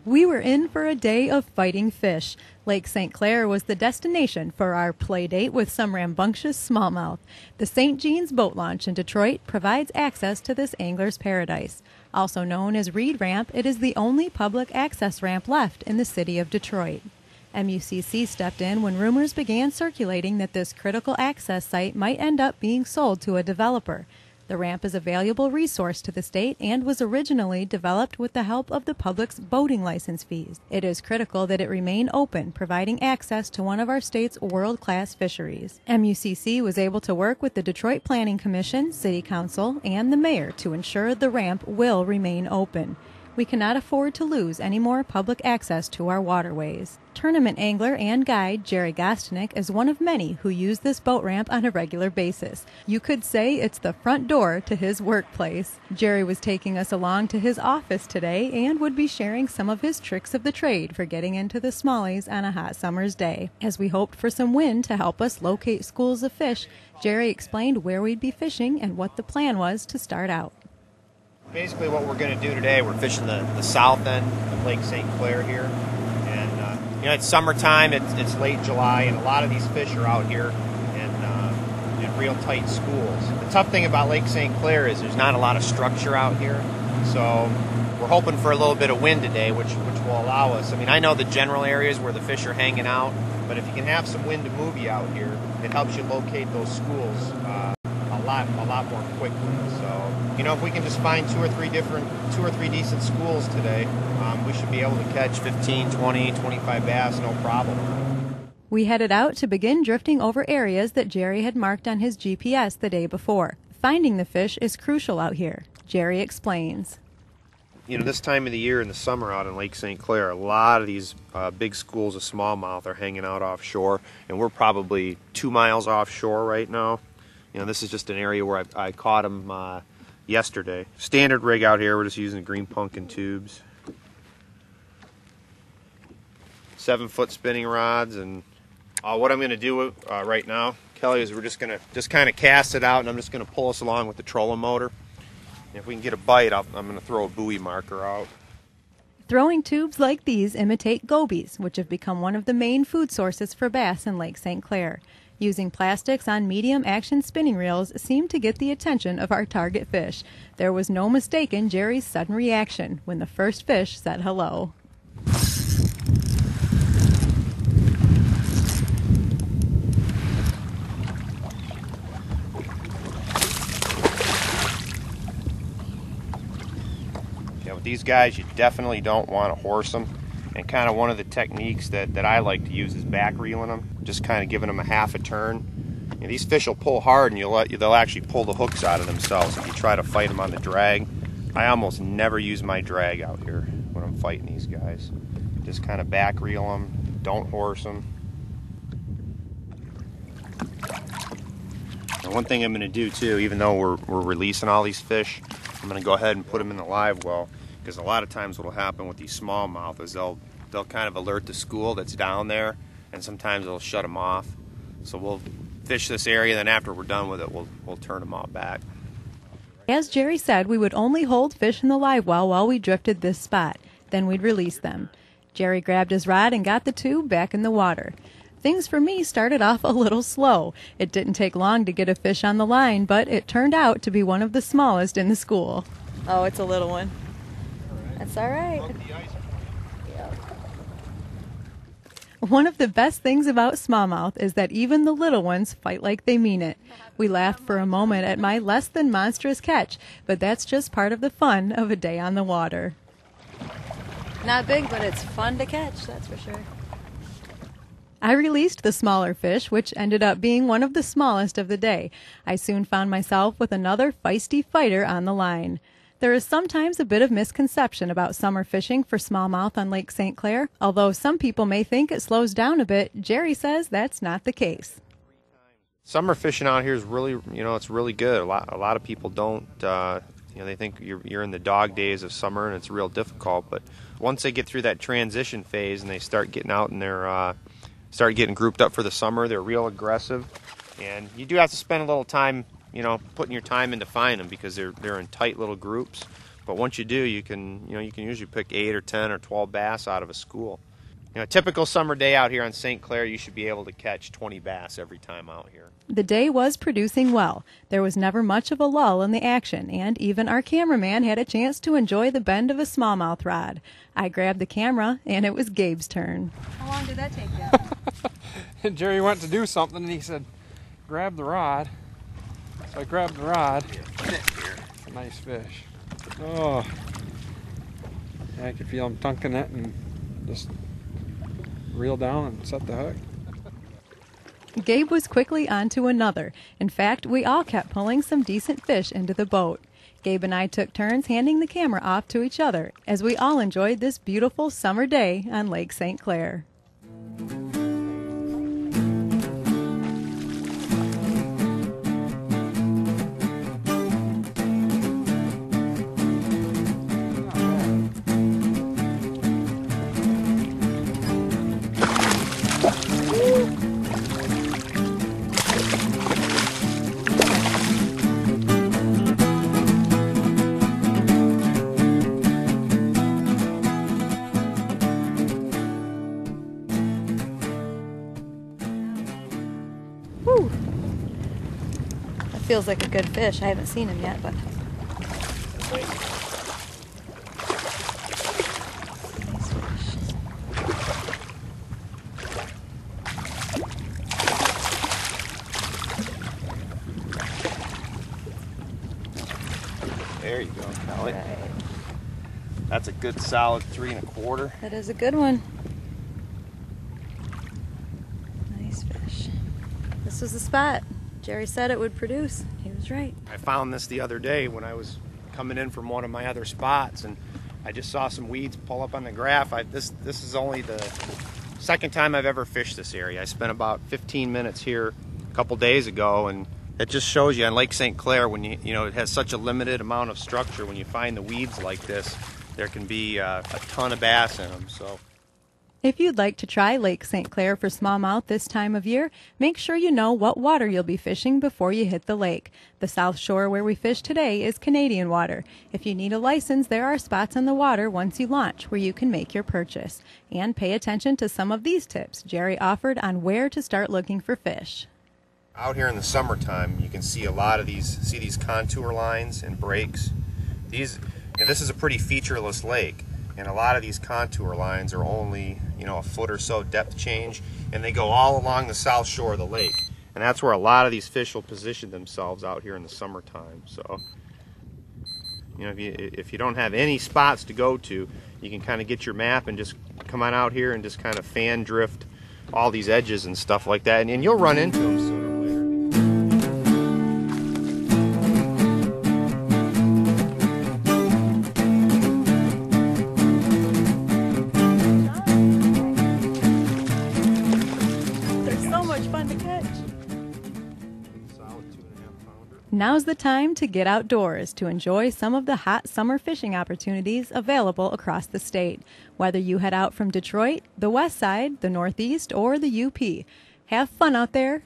We were in for a day of fighting fish. Lake St. Clair was the destination for our play date with some rambunctious smallmouth. The St. Jean's boat launch in Detroit provides access to this angler's paradise. Also known as Reed Ramp, it is the only public access ramp left in the city of Detroit. MUCC stepped in when rumors began circulating that this critical access site might end up being sold to a developer. The ramp is a valuable resource to the state and was originally developed with the help of the public's boating license fees. It is critical that it remain open, providing access to one of our state's world-class fisheries. MUCC was able to work with the Detroit Planning Commission, City Council, and the mayor to ensure the ramp will remain open. We cannot afford to lose any more public access to our waterways. Tournament angler and guide Jerry Gostnick is one of many who use this boat ramp on a regular basis. You could say it's the front door to his workplace. Jerry was taking us along to his office today and would be sharing some of his tricks of the trade for getting into the smallies on a hot summer's day. As we hoped for some wind to help us locate schools of fish, Jerry explained where we'd be fishing and what the plan was to start out. Basically what we're going to do today, we're fishing the south end of Lake St. Clair here. And, it's summertime, it's late July, and a lot of these fish are out here in real tight schools. The tough thing about Lake St. Clair is there's not a lot of structure out here. So we're hoping for a little bit of wind today, which will allow us. I know the general areas where the fish are hanging out, but if you can have some wind to move you out here, it helps you locate those schools a lot more quickly. So, if we can just find two or three decent schools today, we should be able to catch 15, 20, 25 bass, no problem. We headed out to begin drifting over areas that Jerry had marked on his GPS the day before. Finding the fish is crucial out here. Jerry explains. This time of the year in the summer out in Lake St. Clair, a lot of these big schools of smallmouth are hanging out offshore, and we're probably 2 miles offshore right now. This is just an area where I caught them yesterday. Standard rig out here, we're just using green pumpkin tubes. 7-foot spinning rods, and what I'm going to do right now, Kelly, is we're just going to kind of cast it out, and I'm just going to pull us along with the trolling motor. And if we can get a bite, I'm going to throw a buoy marker out. Throwing tubes like these imitate gobies, which have become one of the main food sources for bass in Lake St. Clair. Using plastics on medium-action spinning reels seemed to get the attention of our target fish. There was no mistaking Jerry's sudden reaction when the first fish said hello. With these guys, you definitely don't want to horse them. And kind of one of the techniques that I like to use is back reeling them, just kind of giving them a half a turn. These fish will pull hard, and they'll actually pull the hooks out of themselves if you try to fight them on the drag. I almost never use my drag out here when I'm fighting these guys. Just kind of back reel them, don't horse them. And one thing I'm going to do too, even though we're releasing all these fish, I'm going to go ahead and put them in the live well. Because a lot of times what will happen with these smallmouth is they'll kind of alert the school that's down there, and sometimes they'll shut them off. So we'll fish this area, then after we're done with it, we'll turn them all back. As Jerry said, we would only hold fish in the live well while we drifted this spot. Then we'd release them. Jerry grabbed his rod and got the tube back in the water. Things for me started off a little slow. It didn't take long to get a fish on the line, but it turned out to be one of the smallest in the school. Oh, it's a little one. That's all right. One of the best things about smallmouth is that even the little ones fight like they mean it. We laughed for a moment at my less than monstrous catch, but that's just part of the fun of a day on the water. Not big, but it's fun to catch, that's for sure. I released the smaller fish, which ended up being one of the smallest of the day. I soon found myself with another feisty fighter on the line. There is sometimes a bit of misconception about summer fishing for smallmouth on Lake St. Clair. Although some people may think it slows down a bit, Jerry says that's not the case. Summer fishing out here is really, it's really good. A lot of people don't, they think you're in the dog days of summer and it's real difficult. But once they get through that transition phase and they start getting out and start getting grouped up for the summer, they're real aggressive. And you do have to spend a little time, putting your time into finding them because they're in tight little groups. But once you do, you can usually pick 8 or 10 or 12 bass out of a school. A typical summer day out here on St. Clair, you should be able to catch 20 bass every time out here. The day was producing well. There was never much of a lull in the action, and even our cameraman had a chance to enjoy the bend of a smallmouth rod. I grabbed the camera, and it was Gabe's turn. How long did that take you? Jerry went to do something, and he said, grab the rod. So I grabbed the rod. It's a nice fish. Oh, yeah, I could feel him tunking it and just reel down and set the hook. Gabe was quickly on to another. In fact, we all kept pulling some decent fish into the boat. Gabe and I took turns handing the camera off to each other as we all enjoyed this beautiful summer day on Lake St. Clair. Whew. That feels like a good fish. I haven't seen him yet, but. There you go, Kelly. Right. That's a good solid 3 1/4. That is a good one. Nice fish. This was the spot. Jerry said it would produce. He was right. I found this the other day when I was coming in from one of my other spots, and I just saw some weeds pull up on the graph. This is only the second time I've ever fished this area. I spent about 15 minutes here a couple days ago, and it just shows you on Lake St. Clair, when it has such a limited amount of structure, when you find the weeds like this, there can be a ton of bass in them. So If you'd like to try Lake St. Clair for smallmouth this time of year, make sure you know what water you'll be fishing before you hit the lake. The South Shore where we fish today is Canadian water. If you need a license, there are spots on the water once you launch where you can make your purchase. And pay attention to some of these tips Jerry offered on where to start looking for fish. out here in the summertime, you can see a lot of these contour lines and breaks. This is a pretty featureless lake, and a lot of these contour lines are only a foot or so depth change, and they go all along the south shore of the lake, and that's where a lot of these fish will position themselves out here in the summertime. So if you don't have any spots to go to, you can kind of get your map and just come on out here and just kind of fan drift all these edges and stuff like that, and you'll run into them sooner or later. Now's the time to get outdoors to enjoy some of the hot summer fishing opportunities available across the state. Whether you head out from Detroit, the West Side, the Northeast, or the UP, have fun out there